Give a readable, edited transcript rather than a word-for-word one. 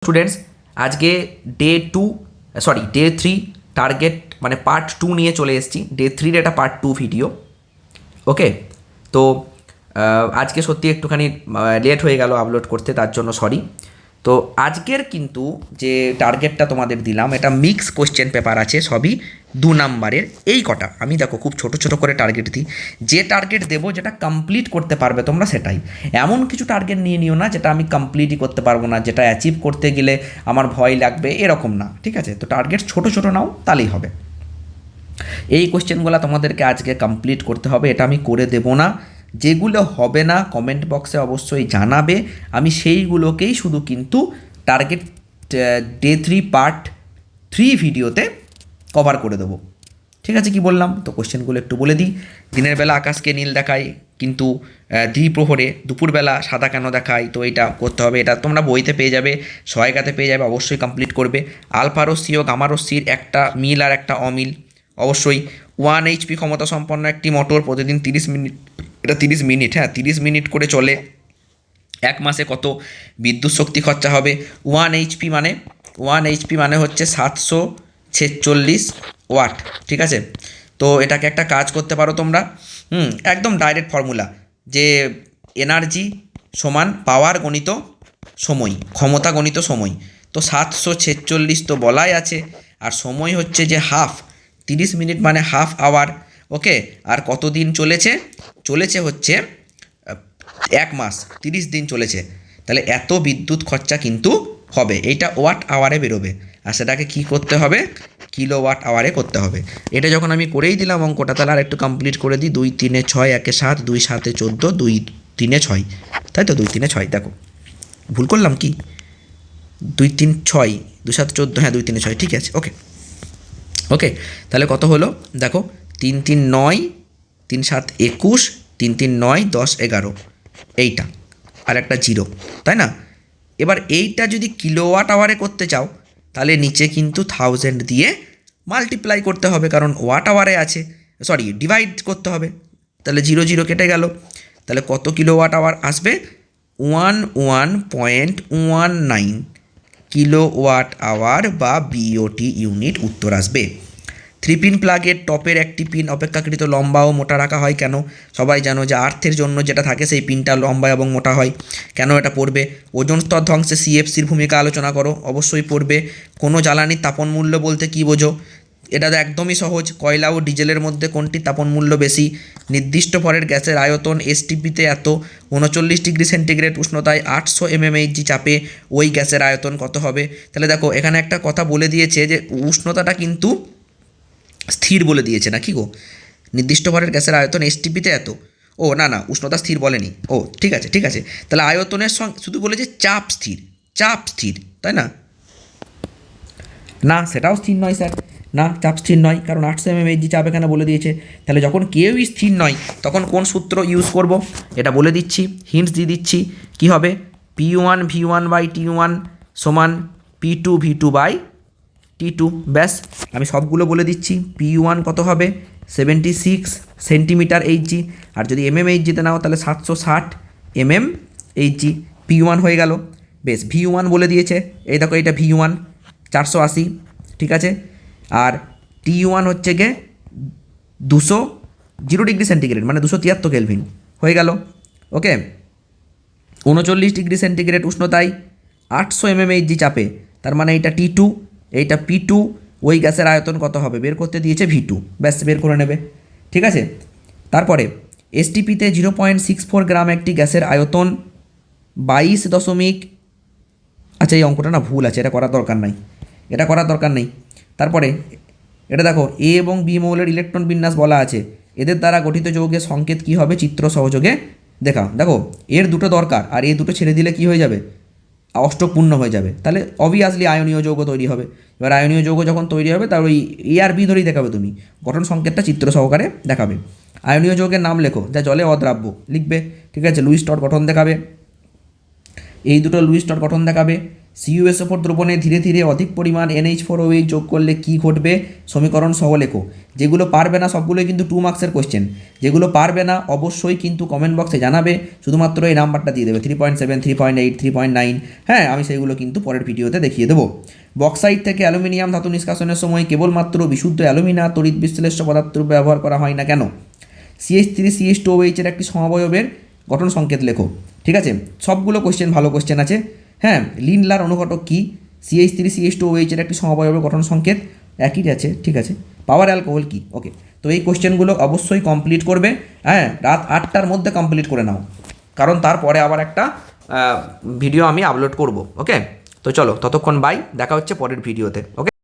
Students আজকে day 3 target মানে part 2 নিয়ে চলে এসেছি। ডে 3 এটা পার্ট 2 ভিডিও। ওকে, তো আজকে সত্যি একটুখানি লেট হয়ে গেল আপলোড করতে, তার জন্য সরি। তো আজকের কিন্তু যে টার্গেটটা তোমাদের দিলাম এটা মিক্স কোশ্চেন পেপার আছে, সবই 2 নাম্বারের। এই কটা আমি দেখো খুব ছোট ছোট করে টার্গেট দিই, যে টার্গেট দেবো যেটা কমপ্লিট করতে পারবে তোমরা সেটাই। এমন কিছু টার্গেট নিয়ে নিও না যেটা আমি কমপ্লিটই করতে পারবো না, যেটা অ্যাচিভ করতে গেলে আমার ভয় লাগবে, এরকম না, ঠিক আছে? তো টার্গেট ছোট ছোট নাও, তাহলেই হবে। এই কোশ্চেনগুলো তোমাদেরকে আজকে কমপ্লিট করতে হবে, এটা আমি করে দেবো না। যেগুলো হবে না কমেন্ট বক্সে অবশ্যই জানাবে, আমি সেইগুলোকেই শুধু কিন্তু টার্গেট ডে 3 পার্ট 3 ভিডিওতে কভার করে দেবো। ঠিক আছে, কি বললাম? তো কোশ্চেনগুলো একটু বলে দিই। দিনের বেলা আকাশকে নীল দেখায়, কিন্তু দ্বিপ্রহরে দুপুরবেলা সাদা কেন দেখায়? তো এটা করতে হবে, এটা তোমরা বইতে পেয়ে যাবে, সহায়িকাতে পেয়ে যাবে, অবশ্যই কমপ্লিট করবে। আলফা রশ্মি ও গামা রশ্মির একটা মিল আর একটা অমিল, অবশ্যই। 1 HP ক্ষমতা সম্পন্ন একটি মোটর প্রতিদিন 30 মিনিট, এটা 30 মিনিট, হ্যাঁ 30 মিনিট করে চলে। এক মাসে কত বিদ্যুৎ শক্তি খরচা হবে? 1 HP মানে হচ্ছে 746 ওয়াট, ঠিক আছে? তো এটাকে একটা কাজ করতে পারো তোমরা, একদম ডাইরেক্ট ফর্মুলা, যে এনার্জি সমান পাওয়ার গণিত সময়, ক্ষমতা গণিত সময়। তো 746 তো বলাই আছে, আর সময় হচ্ছে যে হাফ, 30 মিনিট মানে হাফ আওয়ার। ওকে, আর কত দিন চলেছে? চলেছে হচ্ছে 1 মাস, 30 দিন চলেছে। তাহলে এত বিদ্যুৎ খরচা কিন্তু হবে, এইটা ওয়াট আওয়ারে বেরোবে, আর সেটাকে কী করতে হবে? কিলোওয়াট আওয়ারে করতে হবে। এটা যখন আমি করেই দিলাম অঙ্কটা, তাহলে আর একটু কমপ্লিট করে দিই। 2 3 6 1 7, 2 7 14, 2 3 6, তাই তো? 2 3 6, দেখো ভুল করলাম কি? 2 3 6, 2 7 14, হ্যাঁ 2 3 6, ঠিক আছে। ওকে ওকে, তাহলে কত হলো দেখো, 3 3 9, 3 7 21, 3 3 9 10 11, এইটা আর একটা জিরো, তাই না? এবার এইটা যদি কিলোওয়াট আওয়ারে করতে চাও, তাহলে নিচে কিন্তু 1000 দিয়ে মাল্টিপ্লাই করতে হবে, কারণ ওয়াট আওয়ারে আছে, সরি ডিভাইড করতে হবে। তাহলে 0 0 কেটে গেল, তাহলে কত কিলোওয়াট আওয়ার আসবে? 11.19 কিলোওয়াট আওয়ার বা বিওটি ইউনিট উত্তর আসবে। 3 পিন প্লাগের টপের একটি পিন অপেক্ষাকৃত লম্বা ও মোটা রাখা হয় কেন? সবাই জানো যে আর্থের জন্য যেটা থাকে সেই পিনটা লম্বা এবং মোটা হয়। কেন এটা পড়বে? ওজোন স্তর ধ্বংসে সিএফসির ভূমিকা আলোচনা করো, অবশ্যই পড়বে। কোনো জ্বালানির তাপন মূল্য বলতে কী বোঝো? এটা তো একদমই সহজ, কয়লা ও ডিজেলের মধ্যে কোনটি তাপন মূল্য বেশি? নির্দিষ্ট ভরের গ্যাসের আয়তন এসটিপিতে এত, 39 ডিগ্রি সেন্টিগ্রেড উষ্ণতায় 800 mmHg চাপে ওই গ্যাসের আয়তন কত হবে? তাহলে দেখো এখানে একটা কথা বলে দিয়েছে যে উষ্ণতাটা কিন্তু স্থির বলে দিয়েছে, না কি গো? নির্দিষ্ট ভরের গ্যাসের আয়তন এসটিপিতে এত, ও না না, উষ্ণতা স্থির বলেনি। ও ঠিক আছে ঠিক আছে, তাহলে আয়তনের সঙ্গে শুধু বলেছে চাপ স্থির, চাপ স্থির, তাই না? না সেটাও স্থির নয় স্যার, না চাপ স্থির নয়, কারণ 800 mmHg চাপ এখানে বলে দিয়েছে। তাহলে যখন কেউই স্থির নয় তখন কোন সূত্র ইউজ করব এটা বলে দিচ্ছি, হিন্টস দিয়ে দিচ্ছি। কী হবে? P1V1/T1 সমান P2V2/T2, ব্যাস আমি সবগুলো বলে দিচ্ছি। P1 কত হবে? 76 সেন্টিমিটার এইচজি, আর যদি mmHgতে নাও তাহলে 760 mmHg। P1 হয়ে গেল, বেশ। V1 বলে দিয়েছে, এই দেখো এটা V1 480, ঠিক আছে। আর T1 হচ্ছে গিয়ে 0 ডিগ্রি সেন্টিগ্রেড মানে 273 কেলভিন, হয়ে গেল। ওকে, 39 ডিগ্রি সেন্টিগ্রেড উষ্ণতায় 800 mmHg চাপে, তার মানে এইটা T2, এইটা P2, ওই গ্যাসের আয়তন কত হবে বের করতে দিয়েছে V2, ব্যাস বের করে নেবে, ঠিক আছে। তারপরে এসটিপিতে 0.64 গ্রাম একটি গ্যাসের আয়তন 22 দশমিক, আচ্ছা এই অঙ্কটা না ভুল আছে, এটা করার দরকার নাই, এটা করার দরকার নেই। তারপরে এটা দেখো, এ এবং বি মৌলের ইলেকট্রন বিন্যাস বলা আছে, এদের দ্বারা গঠিত যৌগের সংকেত কী হবে? চিত্র সহযোগে দেখাও। দেখো এর দুটো দরকার, আর এই দুটো ছেড়ে দিলে কী হয়ে যাবে? অষ্টকপূর্ণ হয়ে যাবে, তাহলে অবভিয়াসলি আয়নীয় যৌগ তৈরি হবে। এবার আয়নীয় যৌগ যখন তৈরি হবে তার ওই এ আর বি ধরেই দেখাবে, তুমি গঠন সংকেতটা চিত্র সহকারে দেখাবে। আয়নীয় যৌগের নাম লেখো, যা জলে অদ্রাব্য লিখবে, ঠিক আছে। লুইস স্টট গঠন দেখাবে, এই দুটো লুইস স্টট গঠন দেখাবে। CuSO4 দ্রবণে ধীরে ধীরে অধিক পরিমাণ NH4OH যোগ করলে কি ঘটবে, সমীকরণ সহ লেখো। যেগুলো পারবে না সবগুলোই কিন্তু 2 মার্কসের কোশ্চেন, যেগুলো পারবে না অবশ্যই কিন্তু কমেন্ট বক্সে জানাবে, শুধুমাত্র এই নাম্বারটা দিয়ে দেবে 3.7, 3.8, 3.9। হ্যাঁ, আমি সেইগুলো কিন্তু পরের ভিডিওতে দেখিয়ে দেবো। বক্সাইট থেকে অ্যালুমিনিয়াম ধাতু নিষ্কাশনের সময় কেবলমাত্র বিশুদ্ধ অ্যালুমিনা তড়িৎ বিশ্লেষ্য পদার্থ ব্যবহার করা হয় না কেন? CH3CH2OH এর একটি সমবয়বের গঠন সংকেত লেখো। ঠিক আছে, সবগুলো কোশ্চেন ভালো কোশ্চেন আছে। হ্যাঁ, লিন্ডলার অনুঘটক কি? CH3CH2OH এর একটি সমবয়বের গঠন সংকেত একই আছে। ঠিক আছে, পাওয়ার অ্যালকোহল কি? ওকে, তো এই কোশ্চেনগুলো অবশ্যই কমপ্লিট করবে। হ্যাঁ, রাত 8টার মধ্যে কমপ্লিট করে নাও, কারণ তারপরে আবার একটা ভিডিও আমি আপলোড করব। ওকে, তো চলো ততক্ষণ বাই, দেখা হচ্ছে পরের ভিডিওতে। ওকে।